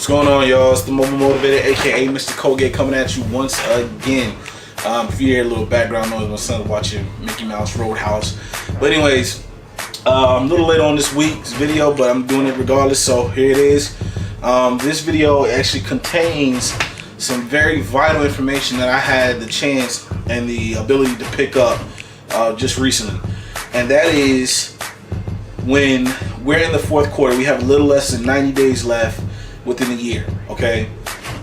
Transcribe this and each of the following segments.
What's going on, y'all? It's the Mobile Motivator, aka Mr. Colgate, coming at you once again. If you hear a little background noise, my son's watching Mickey Mouse Roadhouse. But anyways, I'm a little late on this week's video, but I'm doing it regardless, so here it is. This video actually contains some very vital information that I had the chance and the ability to pick up just recently. And that is, when we're in the fourth quarter, we have a little less than 90 days left within a year, okay?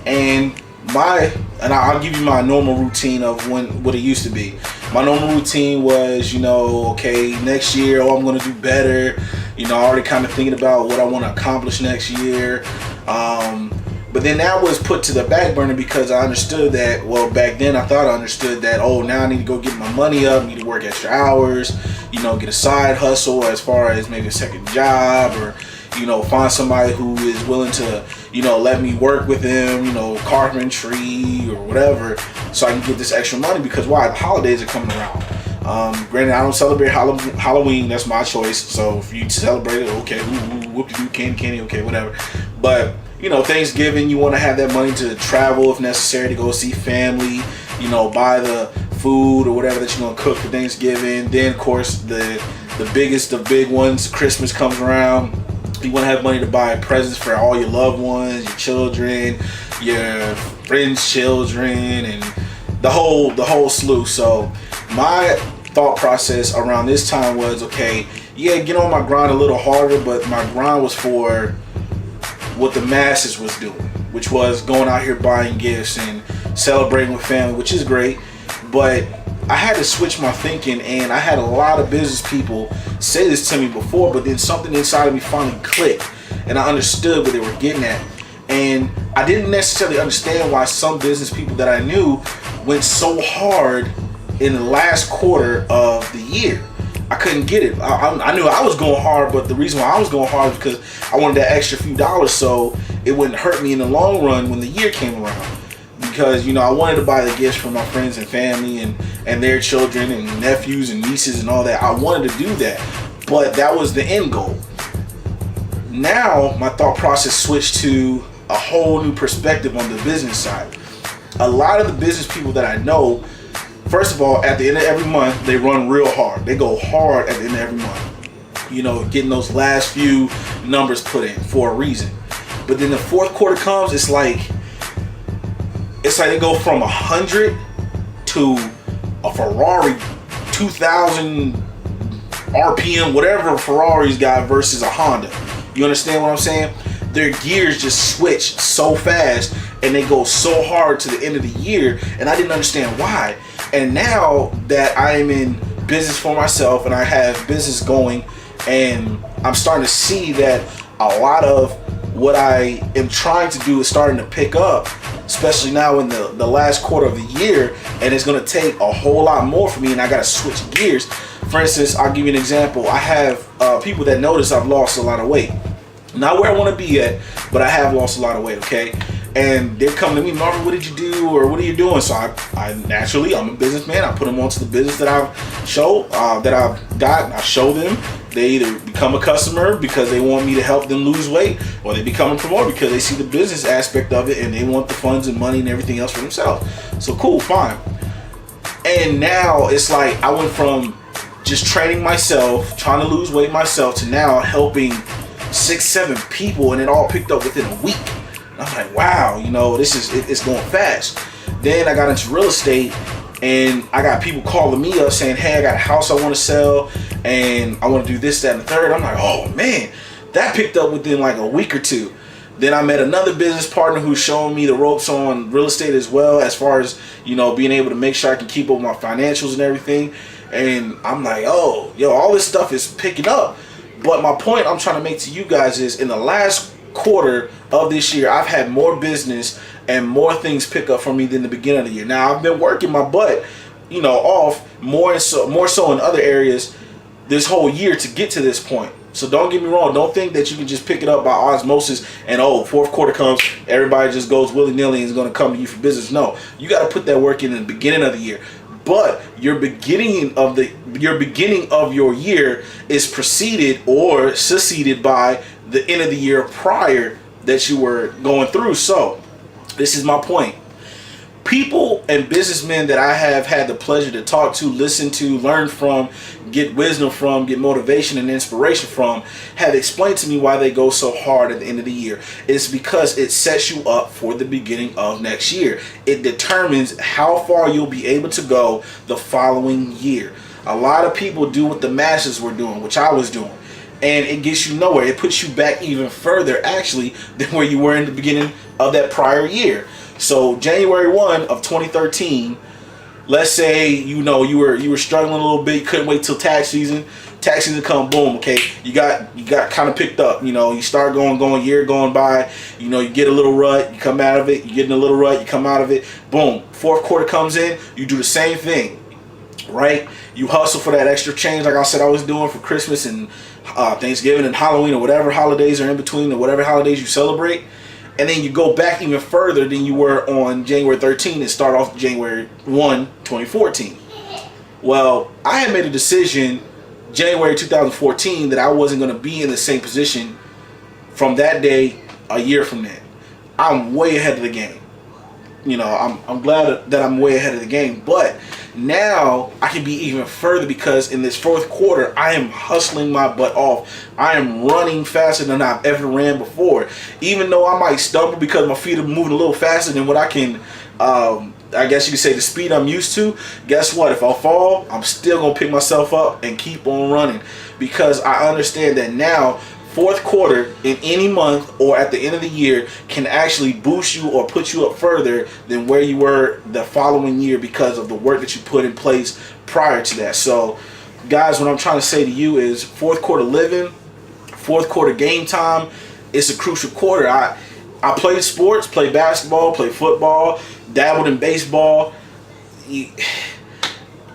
And I'll give you my normal routine of what it used to be. My normal routine was, okay, next year, I'm gonna do better. Already kind of thinking about what I want to accomplish next year. But then that was put to the back burner because I understood that, well, back then I thought I understood that, now I need to go get my money up, need to work extra hours, get a side hustle as far as maybe a second job, or, find somebody who is willing to, let me work with them, carpentry or whatever, so I can get this extra money because why? The holidays are coming around. Granted, I don't celebrate Halloween, that's my choice, so if you celebrate it, okay, whoop-de-doo, candy, okay, whatever. But Thanksgiving, you want to have that money to travel if necessary, to go see family, buy the food or whatever that you're going to cook for Thanksgiving. Then, of course, the biggest of big ones, Christmas comes around. You want to have money to buy presents for all your loved ones, your children, your friends' children, and the whole slew. So my thought process around this time was, okay, yeah, get on my grind a little harder, but my grind was for what the masses was doing, which was going out here buying gifts and celebrating with family, which is great. But I had to switch my thinking, and I had a lot of business people say this to me before, but then something inside of me finally clicked and I understood what they were getting at. And I didn't necessarily understand why some business people that I knew went so hard in the last quarter of the year. I couldn't get it. I knew I was going hard, but the reason why I was going hard is because I wanted that extra few dollars so it wouldn't hurt me in the long run when the year came around. Because, I wanted to buy the gifts for my friends and family and their children and nephews and nieces and all that. I wanted to do that, but that was the end goal. Now, my thought process switched to a whole new perspective on the business side. A lot of the business people that I know, first of all, at the end of every month, they run real hard. They go hard at the end of every month. Getting those last few numbers put in for a reason. But then the fourth quarter comes, it's like they go from 100 to a Ferrari 2000 RPM, whatever Ferrari's got, versus a Honda. You understand what I'm saying? Their gears just switch so fast and they go so hard to the end of the year, and I didn't understand why. And now that I am in business for myself and I have business going, and I'm starting to see that a lot of what I am trying to do is starting to pick up, especially now in the last quarter of the year, and it's going to take a whole lot more for me, and I got to switch gears. For instance, I'll give you an example. I have people that notice I've lost a lot of weight. Not where I want to be at, but I have lost a lot of weight, okay? And they're coming to me, Marvin, what did you do, or what are you doing? So I naturally, I'm a businessman. I put them onto the business that I've got. I show them. They either become a customer because they want me to help them lose weight, or they become a promoter because they see the business aspect of it and they want the funds and money and everything else for themselves. So cool, fine. And now it's like I went from just training myself, trying to lose weight myself, to now helping 6-7 people, and it all picked up within a week. And I'm like, wow, it's going fast. Then I got into real estate, and I got people calling me up saying, hey, I got a house I want to sell, and I want to do this, that, and the third. I'm like, oh man, that picked up within like a week or two. Then I met another business partner who's showing me the ropes on real estate as well, as far as, being able to make sure I can keep up with my financials and everything. And I'm like, oh, all this stuff is picking up. But my point I'm trying to make to you guys is, in the last quarter of this year, I've had more business and more things pick up for me than the beginning of the year. Now, I've been working my butt, off more so in other areas this whole year to get to this point. So don't get me wrong. Don't think that you can just pick it up by osmosis and, fourth quarter comes, everybody just goes willy-nilly and is going to come to you for business. No, you got to put that work in the beginning of the year. But your beginning of your year is preceded or succeeded by the end of the year prior that you were going through. So this is my point. People and businessmen that I have had the pleasure to talk to, listen to, learn from, get wisdom from, get motivation and inspiration from, have explained to me why they go so hard at the end of the year. It's because it sets you up for the beginning of next year. It determines how far you'll be able to go the following year. A lot of people do what the masses were doing, which I was doing, and it gets you nowhere. It puts you back even further, actually, than where you were in the beginning of that prior year. So January 1 of 2013, let's say you were struggling a little bit, you couldn't wait till tax season. Tax season come, boom, okay, you got kind of picked up. You start going, year going by, you get a little rut, you come out of it, you get in a little rut, you come out of it, boom. Fourth quarter comes in, you do the same thing, right? You hustle for that extra change, like I said I was doing for Christmas and Thanksgiving and Halloween, or whatever holidays are in between, or whatever holidays you celebrate. And then you go back even further than you were on January 13 and start off January 1, 2014. Well, I had made a decision January 2014 that I wasn't going to be in the same position from that day a year from then. I'm way ahead of the game. I'm glad that I'm way ahead of the game, but now I can be even further because in this fourth quarter, I am hustling my butt off. I am running faster than I've ever ran before. Even though I might stumble because my feet are moving a little faster than what I can, I guess you could say the speed I'm used to. Guess what? If I fall, I'm still going to pick myself up and keep on running because I understand that now fourth quarter in any month or at the end of the year can actually boost you or put you up further than where you were the following year because of the work that you put in place prior to that. So guys, what I'm trying to say to you is fourth quarter living, fourth quarter game time, it's a crucial quarter. I played sports, played basketball, played football, dabbled in baseball.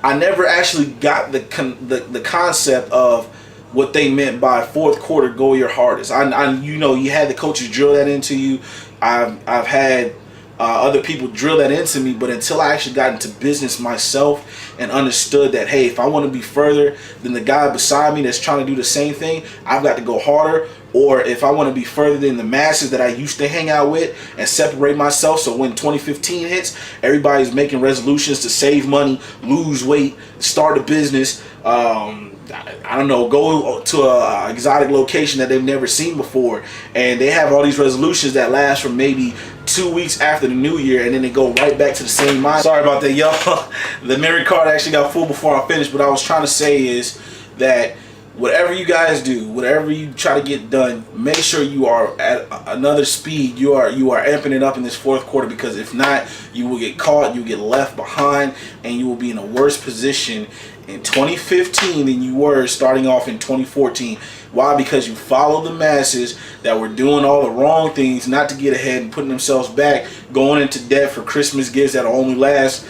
I never actually got the concept of what they meant by fourth quarter go your hardest. You had the coaches drill that into you. I've had other people drill that into me, but until I actually got into business myself and understood that, hey, if I want to be further than the guy beside me that's trying to do the same thing, I've got to go harder. Or if I want to be further than the masses that I used to hang out with and separate myself, so when 2015 hits, everybody's making resolutions to save money, lose weight, start a business, I don't know, go to a exotic location that they've never seen before, and they have all these resolutions that last for maybe 2 weeks after the new year, and then they go right back to the same mind. Sorry about that, y'all. The memory card actually got full before I finished. What I was trying to say is that whatever you guys do, whatever you try to get done, make sure you are at another speed. You are amping it up in this fourth quarter, because if not, you will get caught, you get left behind, and you will be in a worse position in 2015 than you were starting off in 2014. Why? Because you follow the masses that were doing all the wrong things not to get ahead and putting themselves back, going into debt for Christmas gifts that'll only last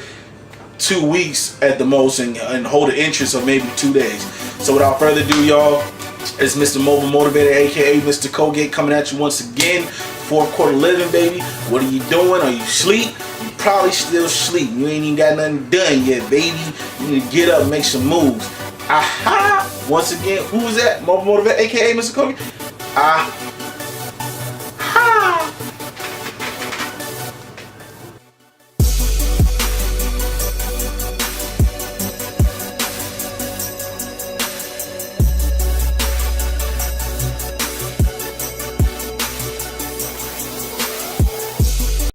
2 weeks at the most and hold an interest of maybe 2 days. So without further ado, y'all, it's Mr. Mobile Motivator, aka Mr. Colgate, coming at you once again. Fourth quarter living, baby. What are you doing? Are you asleep? You probably still asleep. You ain't even got nothing done yet, baby. You need to get up and make some moves. Aha! Once again, who is that? Mobile Motivator, aka Mr. Colgate.